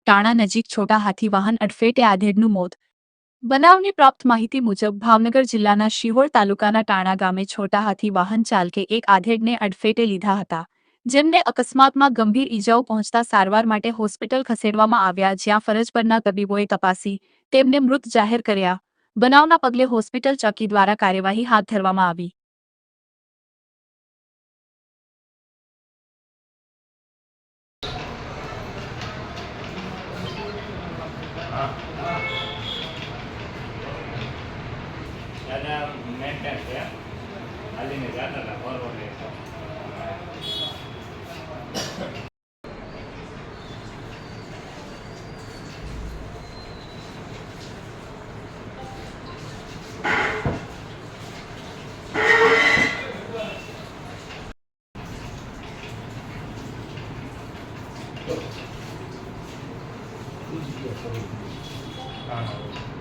ટાણા નજીક છોટા હાથી વાહન અડફેટે આધેડનું મોત. બનાવની પ્રાપ્ત માહિતી મુજબ ભાવનગર જિલ્લાના શિહોર તાલુકાના ટાણા ગામે છોટા હાથી વાહન ચાલકે એક આધેડને અડફેટે લીધા હતા, જેમને અકસ્માતમાં ગંભીર ઈજાઓ પહોંચતા સારવાર માટે હોસ્પિટલ ખસેડવામાં આવ્યા, જ્યાં ફરજ પરના તબીબોએ તપાસી તેમને મૃત જાહેર કર્યા. બનાવના પગલે હોસ્પિટલ ચોકી દ્વારા કાર્યવાહી હાથ ધરવામાં આવી. દાદા મેન્ટેન છે હાલીને જતા હતા ફોરવર્ડ હા